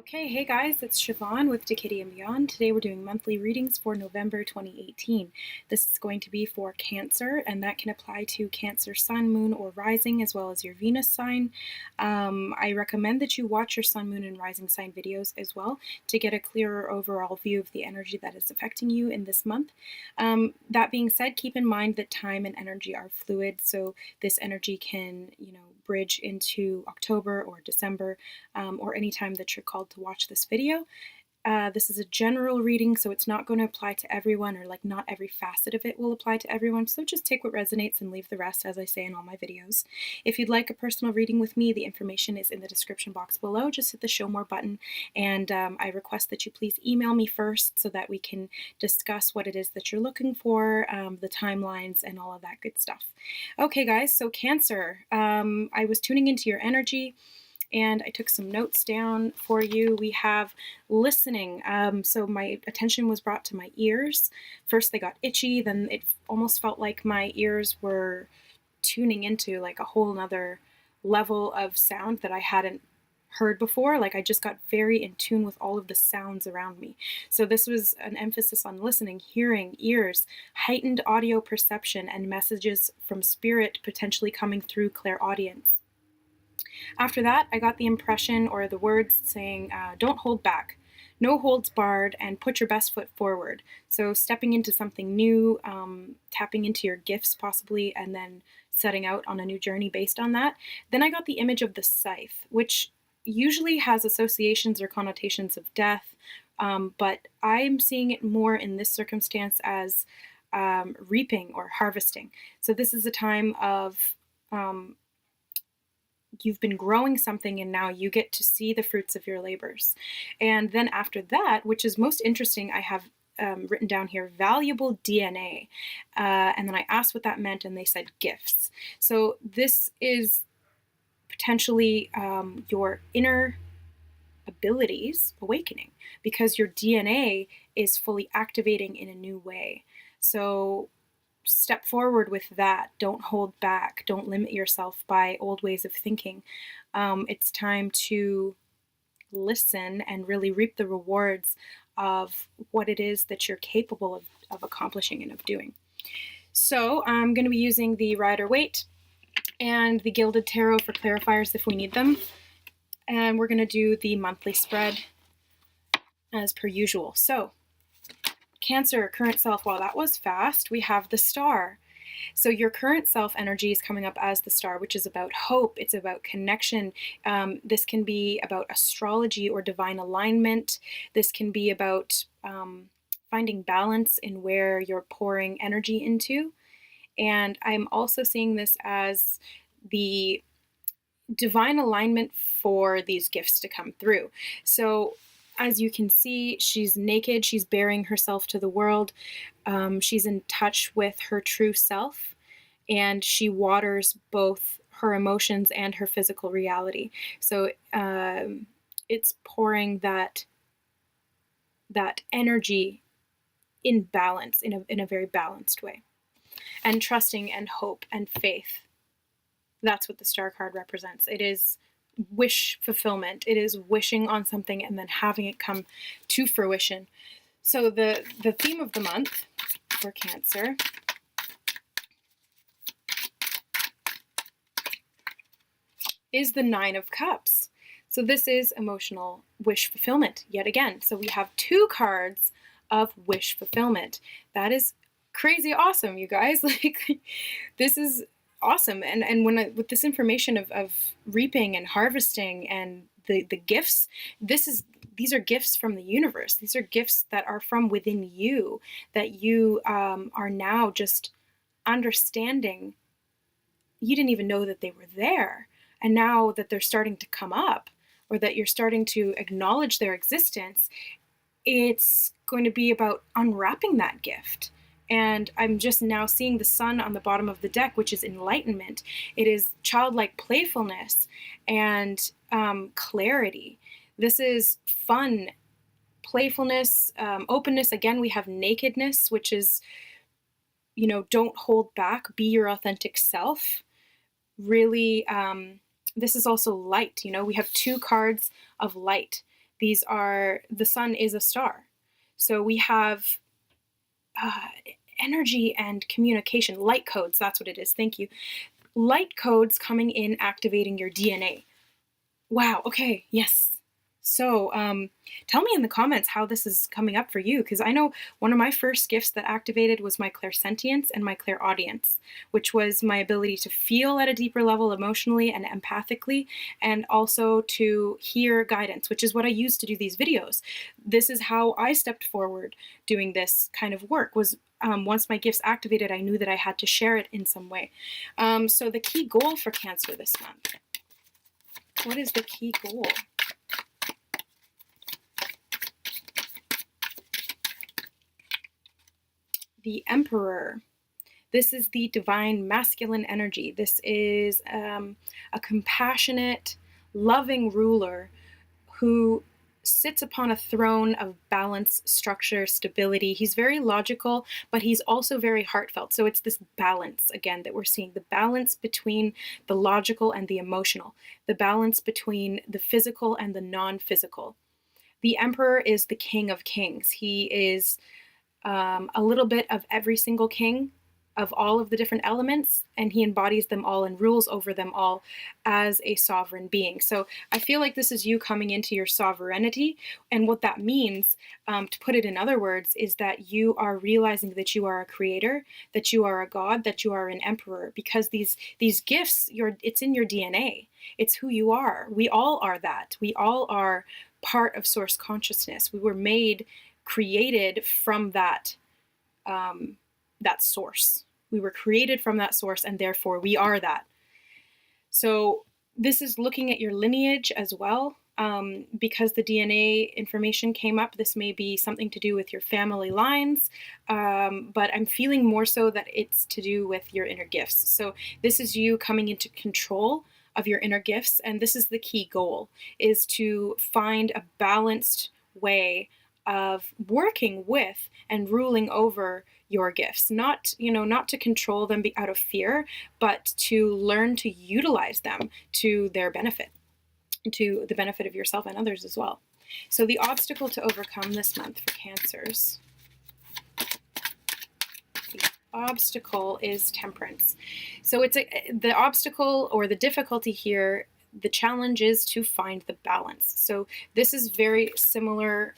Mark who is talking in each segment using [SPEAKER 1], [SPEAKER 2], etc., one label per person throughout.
[SPEAKER 1] Okay, hey guys, it's Siobhan with Decade and Beyond. Today we're doing monthly readings for November 2018. This is going to be for Cancer, and that can apply to Cancer Sun, Moon, or Rising, as well as your Venus sign. I recommend that you watch your Sun, Moon, and Rising sign videos as well to get a clearer overall view of the energy that is affecting you in this month. That being said, keep in mind that time and energy are fluid, so this energy can, bridge into October or December, or any time that you're called to watch this video. This is a general reading, so it's not going to apply to everyone, or not every facet of it will apply to everyone, so just take what resonates and leave the rest, as I say in all my videos. If you'd like a personal reading with me, the information is in the description box below. Just hit the show more button, and I request that you please email me first so that we can discuss what it is that you're looking for, the timelines, and all of that good stuff. Okay guys, so Cancer, I was tuning into your energy, and I took some notes down for you. We have listening. So my attention was brought to my ears. First they got itchy, then it almost felt like my ears were tuning into like a whole nother level of sound that I hadn't heard before. Like I just got very in tune with all of the sounds around me. So this was an emphasis on listening, hearing, ears, heightened audio perception, and messages from spirit potentially coming through clairaudience. After that, I got the impression or the words saying, don't hold back, no holds barred, and put your best foot forward. So stepping into something new, tapping into your gifts possibly, and then setting out on a new journey based on that. Then I got the image of the scythe, which usually has associations or connotations of death, but I'm seeing it more in this circumstance as reaping or harvesting. So this is a time of you've been growing something and now you get to see the fruits of your labors. And then after that, which is most interesting, I have written down here, valuable DNA. And then I asked what that meant and they said gifts. So this is potentially your inner abilities awakening because your DNA is fully activating in a new way. So step forward with that. Don't hold back. Don't limit yourself by old ways of thinking. It's time to listen and really reap the rewards of what it is that you're capable of accomplishing and of doing. So I'm going to be using the Rider-Waite and the Gilded Tarot for clarifiers if we need them. And we're going to do the monthly spread as per usual. So Cancer, current self, wow, that was fast. We have the Star. So your current self energy is coming up as the Star, which is about hope. It's about connection. This can be about astrology or divine alignment. This can be about finding balance in where you're pouring energy into. And I'm also seeing this as the divine alignment for these gifts to come through. So as you can see, she's naked, she's baring herself to the world, she's in touch with her true self, and she waters both her emotions and her physical reality. So it's pouring that energy in balance, in a very balanced way, and trusting and hope and faith. That's what the Star card represents. It is wish fulfillment. It is wishing on something and then having it come to fruition. So the theme of the month for Cancer is the Nine of Cups. So this is emotional wish fulfillment yet again. So we have two cards of wish fulfillment. That is crazy awesome, you guys. Like, this is awesome. And when with this information of reaping and harvesting and the gifts, these are gifts from the universe. These are gifts that are from within you, that you are now just understanding. You didn't even know that they were there, and now that they're starting to come up, or that you're starting to acknowledge their existence, it's going to be about unwrapping that gift. And I'm just now seeing the sun on the bottom of the deck, which is enlightenment. It is childlike playfulness and clarity. This is fun, playfulness, openness. Again, we have nakedness, which is, don't hold back, be your authentic self. Really, this is also light. We have two cards of light. The sun is a star. So we have energy and communication, light codes, that's what it is, thank you. Light codes coming in, activating your DNA. Wow, okay, yes. So tell me in the comments how this is coming up for you, because I know one of my first gifts that activated was my clairsentience and my clairaudience, which was my ability to feel at a deeper level emotionally and empathically, and also to hear guidance, which is what I used to do these videos. This is how I stepped forward doing this kind of work, was once my gifts activated, I knew that I had to share it in some way. So the key goal for Cancer this month. What is the key goal? The Emperor. This is the divine masculine energy. This is a compassionate, loving ruler who sits upon a throne of balance, structure, stability. He's very logical, but he's also very heartfelt. So it's this balance, again, that we're seeing. The balance between the logical and the emotional. The balance between the physical and the non-physical. The Emperor is the king of kings. He is a little bit of every single king of all of the different elements, and he embodies them all and rules over them all as a sovereign being. So I feel like this is you coming into your sovereignty, and what that means, to put it in other words, is that you are realizing that you are a creator, that you are a god, that you are an emperor, because these gifts, it's in your DNA. It's who you are. We all are that. We all are part of source consciousness. We were created from that source. We were created from that source, and therefore we are that. So this is looking at your lineage as well. Because the DNA information came up, this may be something to do with your family lines, but I'm feeling more so that it's to do with your inner gifts. So this is you coming into control of your inner gifts, and this is the key goal, is to find a balanced way of working with and ruling over your gifts, not to control them out of fear, but to learn to utilize them to their benefit, to the benefit of yourself and others as well. So the obstacle to overcome this month for Cancers. The obstacle is temperance. So it's the obstacle or the difficulty here, the challenge is to find the balance. So this is very similar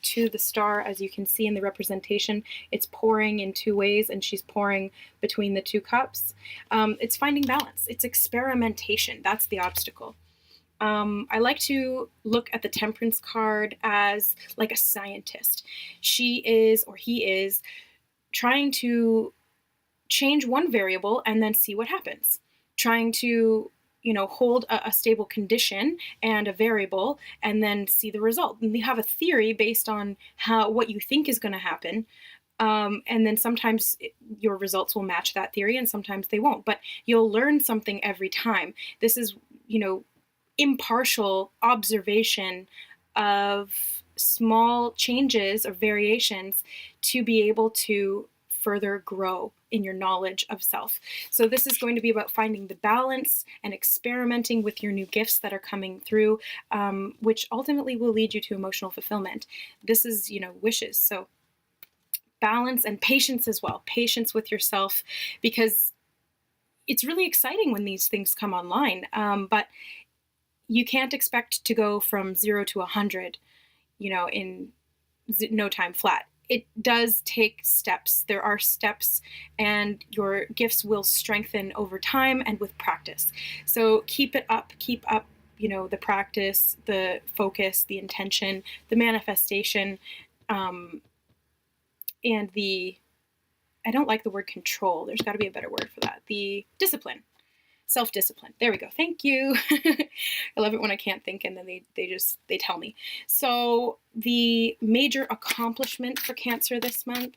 [SPEAKER 1] to the star, as you can see in the representation. It's pouring in two ways, and she's pouring between the two cups. It's finding balance. It's experimentation. That's the obstacle. I like to look at the Temperance card as like a scientist. She is, or he is, trying to change one variable and then see what happens. Trying to hold a stable condition and a variable and then see the result. And you have a theory based on what you think is going to happen. And then sometimes your results will match that theory and sometimes they won't, but you'll learn something every time. This is, impartial observation of small changes or variations to be able to further grow in your knowledge of self. So this is going to be about finding the balance and experimenting with your new gifts that are coming through, which ultimately will lead you to emotional fulfillment. This is, wishes. So balance and patience as well. Patience with yourself, because it's really exciting when these things come online. But you can't expect to go from 0 to 100, in no time flat. It does take steps. There are steps, and your gifts will strengthen over time and with practice. So keep it up, the practice, the focus, the intention, the manifestation, and I don't like the word control. There's got to be a better word for that. The discipline. Self-discipline. There we go. Thank you. I love it when I can't think and then they tell me. So the major accomplishment for Cancer this month.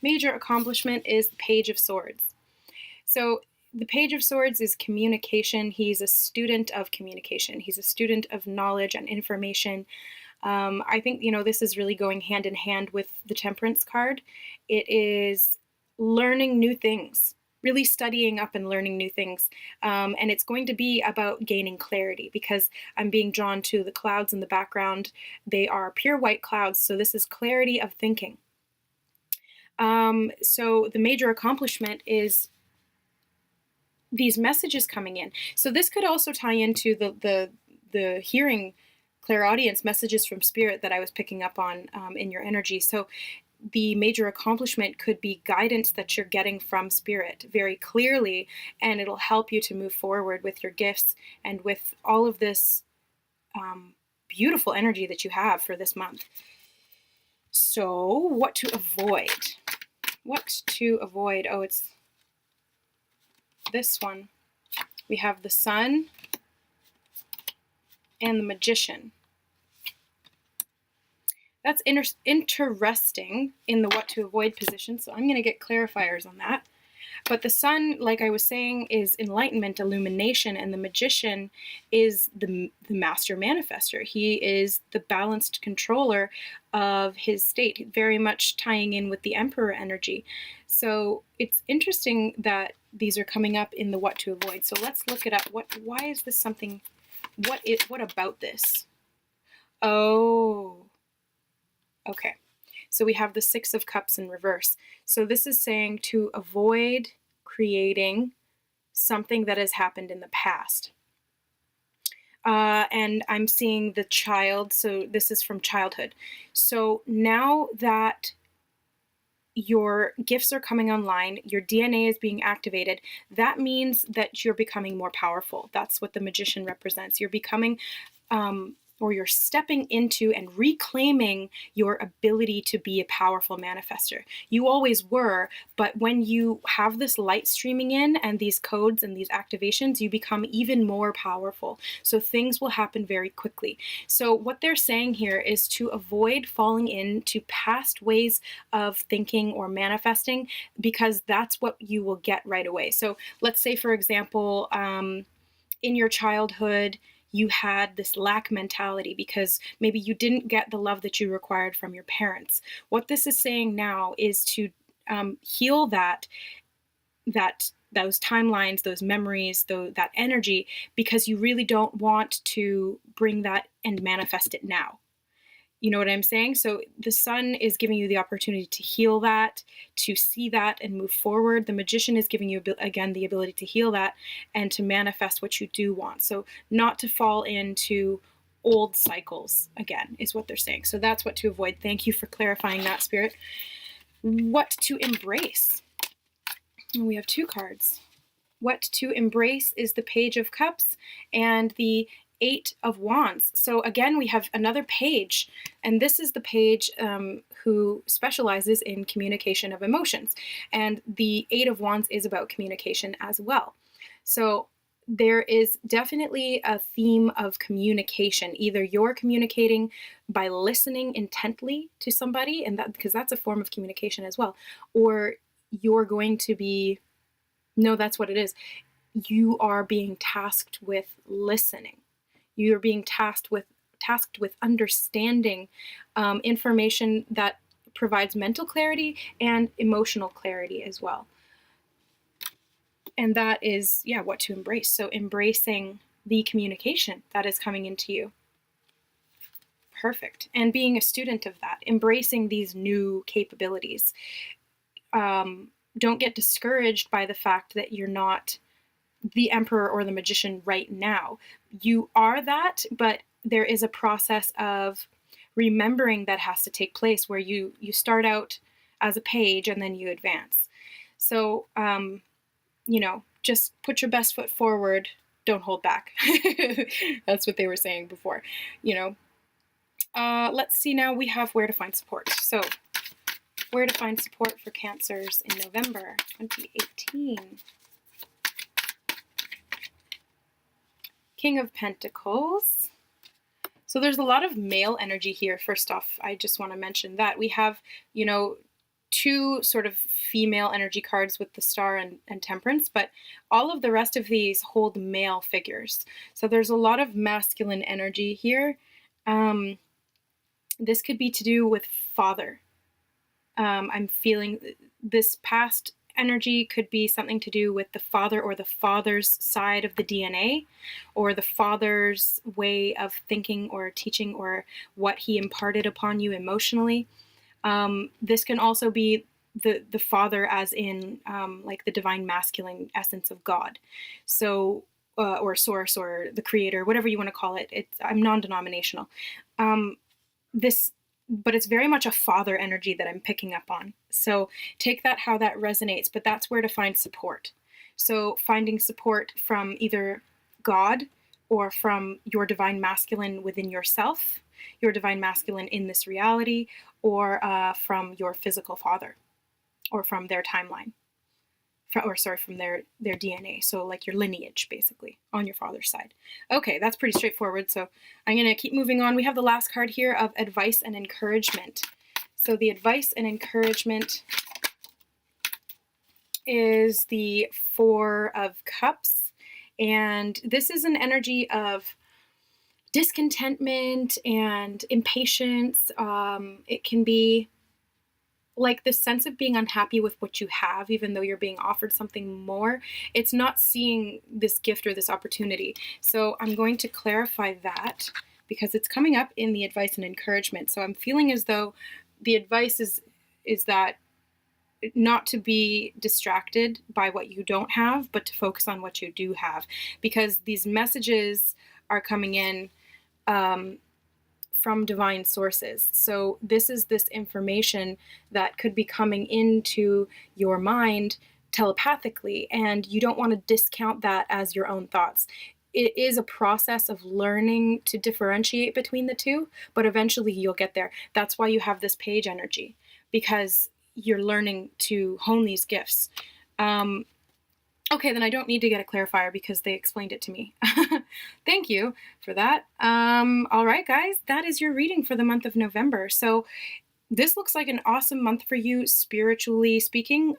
[SPEAKER 1] Major accomplishment is the Page of Swords. So the Page of Swords is communication. He's a student of communication. He's a student of knowledge and information. I think, this is really going hand in hand with the Temperance card. It is learning new things, really studying up and learning new things. And it's going to be about gaining clarity, because I'm being drawn to the clouds in the background. They are pure white clouds, so this is clarity of thinking. So the major accomplishment is these messages coming in. So this could also tie into the hearing clairaudience messages from spirit that I was picking up on in your energy. So the major accomplishment could be guidance that you're getting from spirit very clearly, and it'll help you to move forward with your gifts and with all of this beautiful energy that you have for this month. So what to avoid? What to avoid? Oh, it's this one. We have the Sun and the Magician. That's interesting in the what to avoid position, so I'm going to get clarifiers on that. But the Sun, like I was saying, is enlightenment, illumination, and the Magician is the master manifester. He is the balanced controller of his state, very much tying in with the Emperor energy. So it's interesting that these are coming up in the what to avoid. So let's look it up. Why is this something? What about this? Oh. Okay, so we have the Six of Cups in reverse. So this is saying to avoid creating something that has happened in the past. And I'm seeing the child, so this is from childhood. So now that your gifts are coming online, your DNA is being activated, that means that you're becoming more powerful. That's what the Magician represents. You're becoming or you're stepping into and reclaiming your ability to be a powerful manifester. You always were, but when you have this light streaming in and these codes and these activations, you become even more powerful. So things will happen very quickly. So what they're saying here is to avoid falling into past ways of thinking or manifesting, because that's what you will get right away. So let's say, for example, in your childhood, you had this lack mentality because maybe you didn't get the love that you required from your parents. What this is saying now is to heal those timelines, those memories, that energy, because you really don't want to bring that and manifest it now. You know what I'm saying? So the Sun is giving you the opportunity to heal that, to see that and move forward. The Magician is giving you, again, the ability to heal that and to manifest what you do want. So not to fall into old cycles, again, is what they're saying. So that's what to avoid. Thank you for clarifying that, Spirit. What to embrace? We have two cards. What to embrace is the Page of Cups and the Eight of Wands. So again, we have another page, and this is the page who specializes in communication of emotions. And the Eight of Wands is about communication as well. So there is definitely a theme of communication. Either you're communicating by listening intently to somebody, and that, because that's a form of communication as well, or you're going to be, no, that's what it is. You are being tasked with listening. You're being tasked with understanding information that provides mental clarity and emotional clarity as well. And that is, what to embrace. So embracing the communication that is coming into you. Perfect. And being a student of that, embracing these new capabilities. Don't get discouraged by the fact that you're not the Emperor or the Magician right now. You are that, but there is a process of remembering that has to take place, where you start out as a page and then you advance. So, just put your best foot forward. Don't hold back. That's what they were saying before, Let's see now, we have where to find support. So where to find support for Cancers in November 2018. King of Pentacles. So there's a lot of male energy here. First off, I just want to mention that we have, two sort of female energy cards with the Star and Temperance, but all of the rest of these hold male figures. So there's a lot of masculine energy here. This could be to do with father. I'm feeling this past energy could be something to do with the father or the father's side of the DNA, or the father's way of thinking or teaching, or what he imparted upon you emotionally. This can also be the father, as in like the divine masculine essence of God. So, or source, or the creator, whatever you want to call it. I'm non-denominational. This, but it's very much a father energy that I'm picking up on. So take that how that resonates, but that's where to find support. So finding support from either God or from your divine masculine within yourself, your divine masculine in this reality, or from your physical father, or from their timeline, from their DNA. So like your lineage, basically, on your father's side. Okay, that's pretty straightforward. So I'm going to keep moving on. We have the last card here of advice and encouragement. So the advice and encouragement is the Four of Cups. And this is an energy of discontentment and impatience. It can be like this sense of being unhappy with what you have, even though you're being offered something more. It's not seeing this gift or this opportunity. So I'm going to clarify that, because it's coming up in the advice and encouragement. So I'm feeling as though the advice is that not to be distracted by what you don't have, but to focus on what you do have, because these messages are coming in from divine sources. So this is this information that could be coming into your mind telepathically, and you don't want to discount that as your own thoughts. It is a process of learning to differentiate between the two, but eventually you'll get there. That's why you have this page energy, because you're learning to hone these gifts. Okay, then I don't need to get a clarifier because they explained it to me. Thank you for that. All right, guys, that is your reading for the month of November. So this looks like an awesome month for you, spiritually speaking,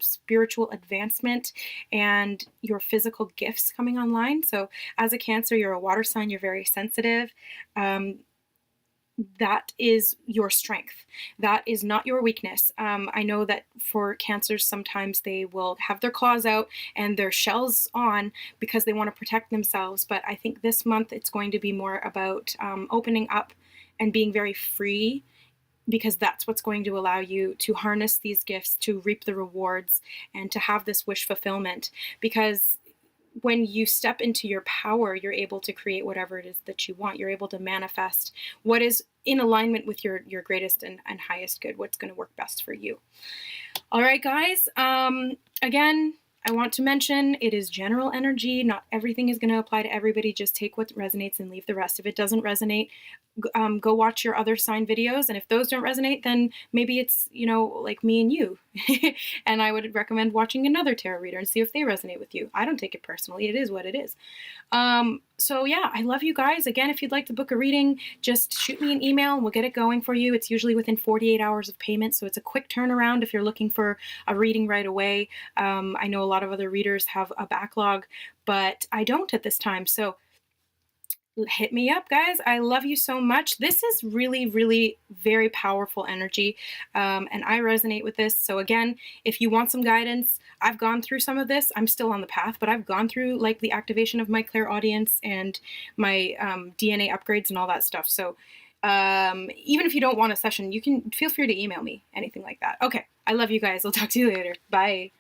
[SPEAKER 1] spiritual advancement, and your physical gifts coming online. So as a Cancer, you're a water sign, you're very sensitive. That is your strength. That is not your weakness. I know that for Cancers, sometimes they will have their claws out and their shells on because they want to protect themselves. But I think this month it's going to be more about opening up and being very free, because that's what's going to allow you to harness these gifts, to reap the rewards, and to have this wish fulfillment. Because when you step into your power, you're able to create whatever it is that you want. You're able to manifest what is in alignment with your greatest and highest good, what's going to work best for you. All right, guys. Again, I want to mention it is general energy. Not everything is going to apply to everybody. Just take what resonates and leave the rest. If it doesn't resonate, go watch your other sign videos. And if those don't resonate, then maybe it's, like me and you. And I would recommend watching another tarot reader and see if they resonate with you. I don't take it personally. It is what it is. So yeah, I love you guys. Again, if you'd like to book a reading, just shoot me an email and we'll get it going for you. It's usually within 48 hours of payment. So it's a quick turnaround if you're looking for a reading right away. I know a lot of other readers have a backlog, but I don't at this time. So hit me up, guys. I love you so much. This is really, really very powerful energy, and I resonate with this. So again, if you want some guidance, I've gone through some of this. I'm still on the path, but I've gone through like the activation of my clairaudience and my DNA upgrades and all that stuff. So even if you don't want a session, you can feel free to email me, anything like that. Okay, I love you guys. I'll talk to you later. Bye.